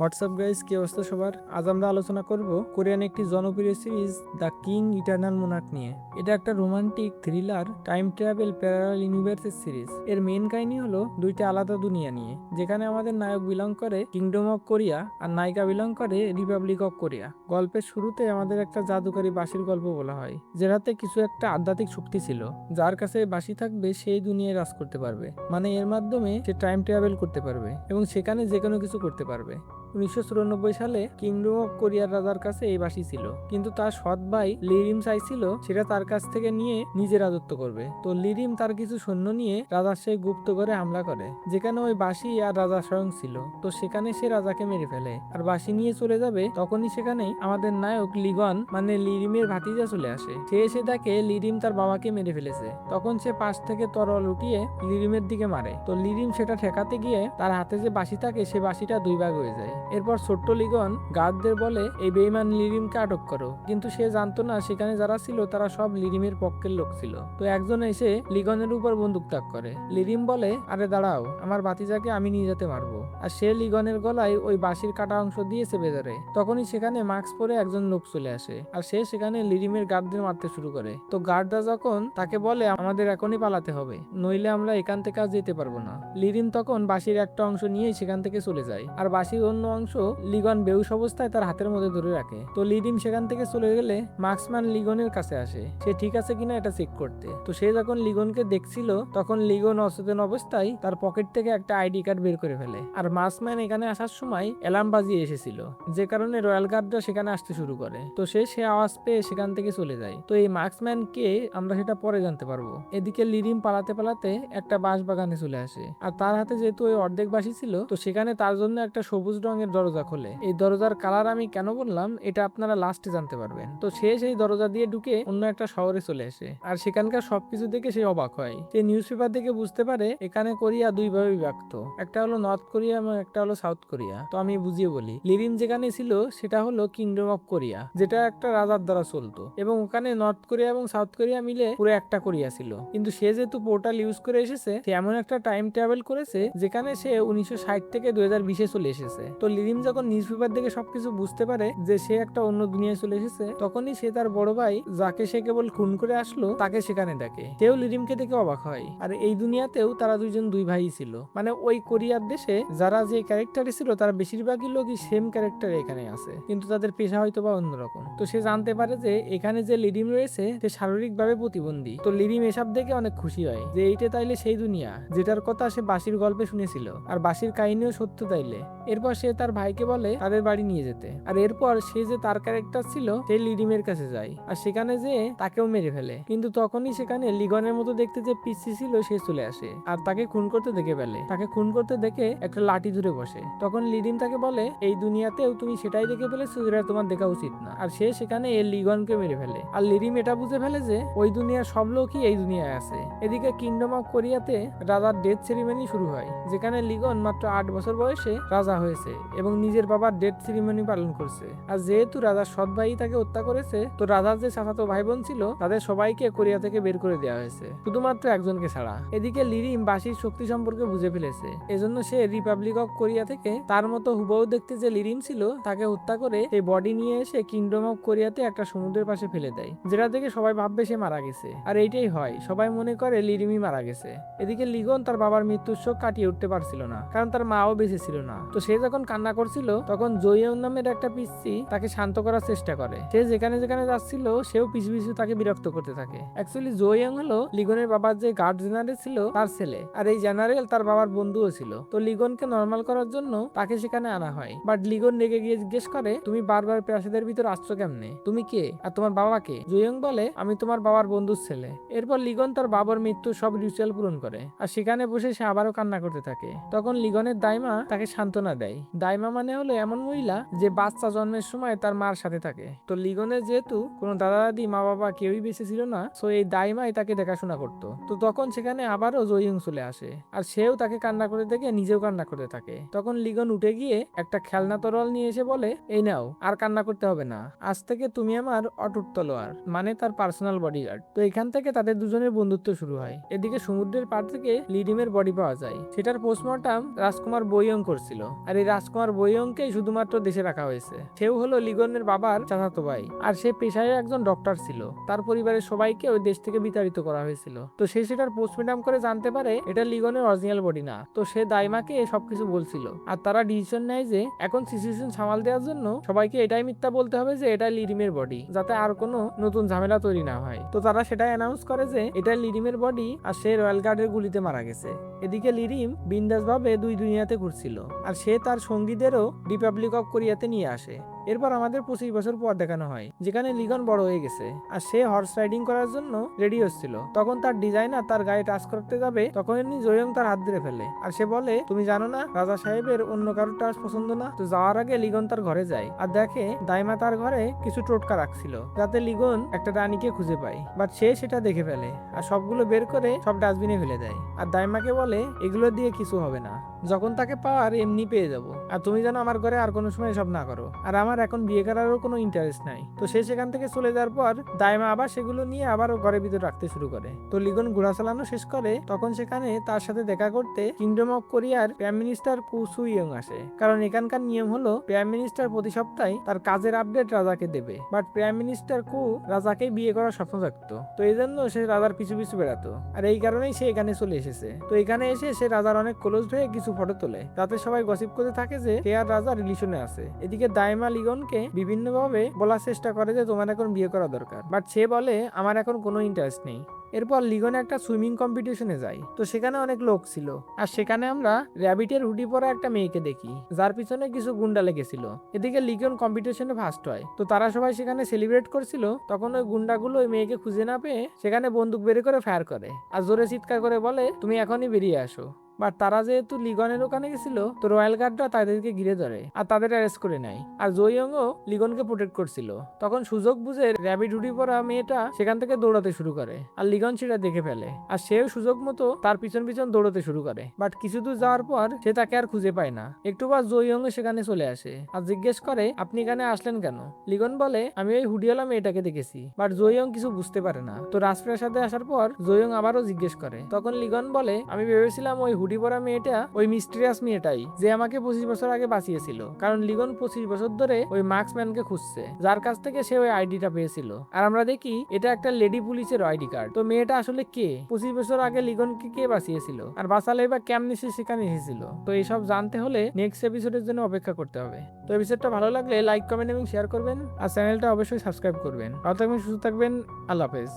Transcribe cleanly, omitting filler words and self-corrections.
WhatsApp guys, কি অবস্থা সবার? আজ আমরা আলোচনা করব কোরিয়ান একটি জনপ্রিয় series the king eternal Monarch নিয়ে। এটা একটা romantic thriller time travel parallel ইউনিভার্সের সিরিজ। এর মেইন কাহিনী হলো দুইটা আলাদা দুনিয়া নিয়ে, যেখানে আমাদের নায়ক বিলং করে কিংডম অফ কোরিয়া আর নায়িকা বিলং করে রিপাবলিক অফ কোরিয়া। গল্পের শুরুতে আমাদের একটা জাদুকারী বাঁশির গল্প বলা হয়, যেটাতে কিছু একটা আধ্যাত্মিক শক্তি ছিল। যার কাছে বাঁশি থাকবে সেই দুনিয়ায় রাজ করতে পারবে, মানে এর মাধ্যমে সে টাইম ট্রাভেল করতে পারবে এবং সেখানে যে কোনো কিছু করতে পারবে। 1994 সালে কিংডম অফ কোরিয়ার রাজার কাছে এই বাসি ছিল, কিন্তু তার সৎ ভাই লিরিম চাইছিল সেটা তার কাছ থেকে নিয়ে নিজে রাজত্ব করবে। তো লিরিম তার কিছু সৈন্য নিয়ে রাজার সেই গুপ্ত ঘরে হামলা করে, যেখানে ওই বাসি আর রাজা স্বয়ং ছিল। তো সেখানে সে রাজাকে মেরে ফেলে আর বাসি নিয়ে চলে যাবে। তখনই সেখানে আমাদের নায়ক লিগন মানে লিরিমের ভাতিজা চলে আসে। সে এসে দেখে লিরিম তার বাবাকে মেরে ফেলেছে। তখন সে পাশ থেকে তরল উঠিয়ে লিরিমের দিকে মারে। তো লিরিম সেটা ঠেকাতে গিয়ে তার হাতে যে বাসি থাকে সে বাসিটা দুই ভাগ হয়ে যায়। এরপর ছোট্ট লিগন গার্ডদের বলে এই বেঈমান লিরিমকে আটক করো, কিন্তু সে জানতো না সেখানে যারা ছিল তারা সব লিরিমের পক্ষের লোক ছিল। তো একজন এসে লিগনের উপর বন্দুক তাক করে। লিরিম বলে, আরে দাঁড়াও, আমার ভাতিজাকে আমি নিয়ে যেতে পারবো। আর সে লিগনের গলায় ওই বাঁশির কাটা অংশ দিয়ে চেপে ধরে। তখনই সেখানে মাস্ক পরে একজন লোক চলে আসে আর সে সেখানে লিরিমের গার্ডদের মারতে শুরু করে। তো গার্ডরা যখন তাকে বলে আমাদের এখনই পালাতে হবে, নইলে আমরা এখান থেকে আর যেতে পারবো না। লিরিম তখন বাঁশির একটা অংশ নিয়ে সেখান থেকে চলে যায় আর বাঁশির অন্য অংশ লিগন বেহুশ অবস্থায় তার হাতের মধ্যে ধরে রাখে। তো লিরিম সেখান থেকে চলে গেলে মার্কসম্যান লিগনের কাছে আসে সে ঠিক আছে কিনা এটা চেক করতে। তো সে যখন লিগনকে দেখছিল তখন লিগন অচেতন অবস্থায় তার পকেট থেকে একটা আইডি কার্ড বের করে ফেলে। আর মার্কসম্যান এখানে আসার সময় অ্যালার্ম বাজিয়ে এসেছিল, যে কারণে রয়্যাল গার্ডরা সেখানে আসতে শুরু করে। তো সে আওয়াজ পেয়ে সেখান থেকে চলে যায়। তো এই মার্কসম্যান কে আমরা সেটা পরে জানতে পারবো। এদিকে লিরিম পালাতে পালাতে একটা বাঁশ বাগানে চলে আসে আর তার হাতে যেহেতু ওই অর্ধেক বাঁশি ছিল, তো সেখানে তার জন্য একটা সবুজ রঙের দরজা খোলে। এই দরজার কালার আমি কেন বললাম এটা আপনারা লাস্টে জানতে পারবেন। তো সে সেই দরজা দিয়ে ঢুকে অন্য একটা শহরে চলে আসে আর সেখানকার সবকিছু দেখে সে অবাক হয়। সে নিউজ পেপার দেখে বুঝতে পারে এখানে কোরিয়া দুই ভাবে বিভক্ত, একটা হলো নর্থ কোরিয়া এবং একটা হলো সাউথ কোরিয়া। তো আমি বুঝিয়ে বলি, লিরিম যেখানে ছিল সেটা হলো কিংডম অফ কোরিয়া, যেটা একটা রাজার দ্বারা চলতো, এবং ওখানে নর্থ কোরিয়া এবং সাউথ কোরিয়া মিলে পুরো একটা কোরিয়া ছিল। কিন্তু সে যেহেতু পোর্টাল ইউজ করে এসেছে, সে এমন একটা টাইম ট্রাভেল করেছে যেখানে সে 1960 থেকে 2020-এ চলে এসেছে। তো লিরিম যখন নিউজ পেপার দেখে সবকিছু বুঝতে পারে যে সে একটা অন্য দুনিয়ায় চলে এসেছে, তখনই সে তার বড় ভাই যাকে সে কেবল খুন করে আসলো তাকে সেখানে দেখে। সেও লিরিমকে দেখে অবাক হয়। আর এই দুনিয়াতেও তারা দুইজন দুই ভাই ছিল, মানে ওই কোরিয়ার দেশে যারা যে ক্যারেক্টারে ছিল তারা বেশিরভাগই লোকই সেম ক্যারেক্টারে এখানে আছে, কিন্তু তাদের পেশা হয়তো বা অন্যরকম। তো সে জানতে পারে যে এখানে যে লিরিম রয়েছে সে শারীরিকভাবে প্রতিবন্ধী। তো লিরিম এসব দেখে অনেক খুশি হয় যে এইটা তাইলে সেই দুনিয়া যেটার কথা সে বাঁশির গল্পে শুনেছিল, আর বাঁশির কাহিনীও সত্য তাইলে। এরপর সে তার ভাইকে বলে তাদের বাড়ি নিয়ে যেতে। আর এরপর সে যে তার ক্যারেক্টার ছিল সে লিরিমের কাছে যায় আর সেখানে যে তাকেও মেরে ফেলে। কিন্তু তখনই সেখানে লিগনের মতো দেখতে যে পিসি ছিল সে চলে আসে আর তাকে খুন করতে দেখে ফেলে। তাকে খুন করতে দেখে একটা লাঠি ধরে বসে। তখন লিরিম তাকে বলে এই দুনিয়াতেও তুমি সেটাই দেখে ফেলেছো যেটা তোমার দেখা উচিত না। আর সে সেখানে এই লিগনকে মেরে ফেলে। আর লিরিম এটা বুঝে ফেলে যে ওই দুনিয়ার সব লোকই এই দুনিয়ায় আছে। এদিকে কিংডম অফ কোরিয়াতে রাজার ডেথ সেরিমনি শুরু হয়, যেখানে লিগন মাত্র 8 বছর বয়সে রাজা হয়েছে এবং নিজের বাবার ডেথ সেরিমনি পালন করছে। আর যেহেতু রাজার সৎ ভাই তাকে হত্যা করেছে, তো রাজার যে চাচাতো ভাই বোন ছিল তাদের সবাইকে কোরিয়া থেকে বের করে দেওয়া হয়েছে, শুধুমাত্র একজনকে ছাড়া। এদিকে লিরিম বাঁশির শক্তি সম্পর্কে বুঝে ফেলেছে, এজন্য সে রিপাবলিক অফ কোরিয়া থেকে তার মতো হুবহু দেখতে যে লিরিম ছিল তাকে হত্যা করে সেই বডি নিয়ে এসে কিংডম অফ কোরিয়াতে একটা সমুদ্রের পাশে ফেলে দেয়, যেটা দেখে সবাই ভাববে সে মারা গেছে। আর এইটাই হয়, সবাই মনে করে লিরিমই মারা গেছে। এদিকে লিগন তার বাবার মৃত্যুর শোক কাটিয়ে উঠতে পারছিল না, কারণ তার মাও বেঁচে ছিল না। তো সে যখন কান্না করছিল তখন জয়ং নামের একটা পিচ্চি তাকে শান্ত করার চেষ্টা করে। সে যেখানে যেখানে যাচ্ছিল সেও পিছু পিছু তাকে বিরক্ত করতে থাকে। অ্যাকচুয়ালি জয়ং হলো লিগনের বাবার যে গার্ড জেনারেল ছিল তার ছেলে, আর এই জেনারেল তার বাবার বন্ধুও ছিল। তো লিগনকে নর্মাল করার জন্য তাকে সেখানে আনা হয়, বাট লিগন রেগে গিয়ে জিজ্ঞেস করে তুমি বারবার প্রাসাদের ভিতর আসছো কেমনে, তুমি কে আর তোমার বাবা কে? জয়ং বলে আমি তোমার বাবার বন্ধুর ছেলে। এরপর লিগন তার বাবার মৃত্যুর সব রিচুয়াল পূরণ করে আর সেখানে বসে সে আবারও কান্না করতে থাকে। তখন লিগনের দাইমা তাকে সান্ত্বনা দেয়। দাইমা মানে হলো এমন মহিলা যে বাচ্চা জন্মের সময় তার মার সাথে থাকে। তো লিগনের যেহেতু কোনো দাদা দাদি মা বাবা কেউই বেঁচে ছিল না, সো এই দাইমাই তাকে দেখাশোনা করতো। তো তখন সেখানে আবারও জয়ং চলে আসে আর সেও তাকে কান্না করে দেখে নিজেও কান্না করতে থাকে। তখন লিগন উঠে গিয়ে একটা খেলনা তরোয়াল নিয়ে এসে বলে এই নাও, আর কান্না করতে হবে না, আজ থেকে তুমি আমার অটুট তলোয়ার, মানে তার পার্সোনাল বডিগার্ড। তো এখান থেকে তাদের দুজনের বন্ধুত্ব শুরু হয়। এদিকে সমুদ্রের পাড় থেকে লিরিমের বডি পাওয়া যায়, সেটার পোস্টমর্টম রাজকুমার বইয়ং করছিল। আর এই রাজকুমার রাজকুমার বইয়ংকেই শুধুমাত্র দেশে রাখা হয়েছে। সেও হলো লিগনের বাবার চাচাতো ভাই, আর সে পেশায় একজন ডক্টর ছিল। তার পরিবারের সবাইকে ওই দেশ থেকে বিতাড়িত করা হয়েছিল। তো সে সেটার পোস্টমর্টম করে জানতে পারে এটা লিগনের অরিজিনাল বডি না। তো সে দাইমাকে সবকিছু বলছিল, আর তারা ডিসিশন নেয় যে এখন সিচুয়েশন সামাল দেওয়ার জন্য সবাইকে এটাই মিথ্যা বলতে হবে যে এটা লিরিমের বডি, যাতে আর কোনো নতুন ঝামেলা তৈরি না হয়। তো তারা সেটাই অ্যানাউন্স করে যে এটা লিরিমের বডি, আর সে রয়্যাল গার্ডের গুলিতে মারা গেছে। এদিকে লিরিম বিন্দাস ভাবে দুই দুনিয়াতে ঘুরছিল, আর সে তার সঙ্গীদেরও রিপাবলিক অফ কোরিয়াতে নিয়ে আসে। এরপর আমাদের 25 বছর পর দেখানো হয়, যেখানে লিগন বড় হয়ে গেছে আর সে হর্স রাইডিং করার জন্য রেডি হচ্ছিল। তখন তার ডিজাইনার তার গায়ে টাচ করতে যাবে, তখন এমনি জয়ং তার হাত ধরে ফেলে, আর সে বলে তুমি জানো না রাজা সাহেবের অন্য কারোর টাচ পছন্দ না। তো যাওয়ার আগে লিগন তার ঘরে যায় আর দেখে দাইমা তার ঘরে কিছু টোটকা রাখছিল, যাতে লিগন একটা রানীকে খুঁজে পায়। বাট সে সেটা দেখে ফেলে আর সবগুলো বের করে সব ডাস্টবিনে ফেলে দেয়, আর দাইমাকে বলে এগুলো দিয়ে কিছু হবে না, যখন তাকে পাওয়ার এমনি পেয়ে যাব, আর তুমি যেন আমার ঘরে আর কোনো সময় সব না করো, আর আমার এখন বিয়ে করারও কোনো ইন্টারেস্ট নাই। তো সে সেখান থেকে চলে যাওয়ার পর দাইমা আবার সেগুলো নিয়ে আবার ঘরের ভিতরে রাখতে শুরু করে। তো লিগন ঘোড়া চালানো শেষ করে, তখন সেখানে তার সাথে দেখা করতে কিংডম অফ কোরিয়ার প্রাইম মিনিস্টার কু সুইয়ং আসে। কারণ এখানকার নিয়ম হলো প্রাইম মিনিস্টার প্রতি সপ্তাহে তার কাজের আপডেট রাজাকে দেবে, বাট প্রাইম মিনিস্টার কু রাজাকে বিয়ে করার স্বপ্ন থাকতো। তো এই জন্য সে রাজার পিছু পিছু বেড়াতো, আর এই কারণেই সে এখানে চলে এসেছে। তো এখানে এসে সে রাজার অনেক ক্লোজ হয়ে কিছু ফটো তোলে, যাতে সবাই গসিপ করতে থাকে যে সে আর রাজা রিলেশনে আছে। এদিকে দাইমা লিগনকে বিভিন্নভাবে বলার চেষ্টা করে যে তোমার এখন বিয়ে করা দরকার, বাট সে বলে আমার এখন কোনো ইন্টারেস্ট নেই। এরপর লিগন একটা সুইমিং কম্পিটিশনে যায়। তো সেখানে অনেক লোক ছিল, আর সেখানে আমরা র্যাবিটের হুডি পরা একটা মেয়েকে দেখি, যার পিছনে কিছু গুন্ডা লেগেছিল। এদিকে লিগন কম্পিটিশনে ফার্স্ট হয়। তো তারা সবাই সেখানে সেলিব্রেট করছিল, তখন ওই গুন্ডাগুলো ওই মেয়েকে খুঁজে না পেয়ে সেখানে বন্দুক বের করে ফায়ার করে, আর জোরে চিৎকার করে বলে তুমি এখনই বেরিয়ে আসো। বাট তারা যেহেতু লিগনের ওখানে গেছিল, তো রয়্যাল গার্ডরা তাদেরকে ঘিরে ধরে আর তাদের অ্যারেস্ট করে নেয়। আর জয়ংও লিগনকে প্রোটেক্ট করছিল। তখন সুযোগ বুঝে র্যাবিট হুডি পরা মেয়েটা সেখান থেকে দৌড়াতে শুরু করে, আর লিগন সেটা দেখে ফেলে, আর সেও সুযোগ মতো তার পিছন পিছন দৌড়াতে শুরু করে। বাট কিছু দূর যাওয়ার পর সে তাকে আর খুঁজে পায় না। একটু পর জয়ং সেখানে চলে আসে আর জিজ্ঞেস করে আপনি এখানে আসলেন কেন। লিগন বলে আমি ওই হুডিওয়ালা মেয়েটাকে দেখেছি। বাট জয়ং কিছু বুঝতে পারে না। তো রাজপ্রাসাদে আসার পর জয়ং আবারও জিজ্ঞেস করে, তখন লিগন বলে আমি ভেবেছিলাম ওই হুডি পরা মেয়েটা ওই মিস্টিরিয়াস মেয়েটাই, যে আমাকে 25 বছর আগে বাঁচিয়েছিল। কারণ লিগন 25 বছর ধরে ওই মার্কসম্যানকে খুঁজছে, যার কাছ থেকে সে ওই আইডিটা পেয়েছিল। আর আমরা দেখি এটা একটা লেডি পুলিশের আইডি কার্ড। তো মেয়েটা আসলে কে, 25 বছর আগে লিগনকে কে বাঁচিয়েছিল, আর বাঁচালে বা কেমনি সে সেখানে এসেছিল। তো এইসব জানতে হলে নেক্সট এপিসোডের জন্য অপেক্ষা করতে হবে। তো এপিসোডটা ভালো লাগলে লাইক, কমেন্ট এবং শেয়ার করবেন, আর চ্যানেলটা অবশ্যই সাবস্ক্রাইব করবেন। ভালো থাকবেন, সুস্থ থাকবেন, আল্লাহ হাফেজ।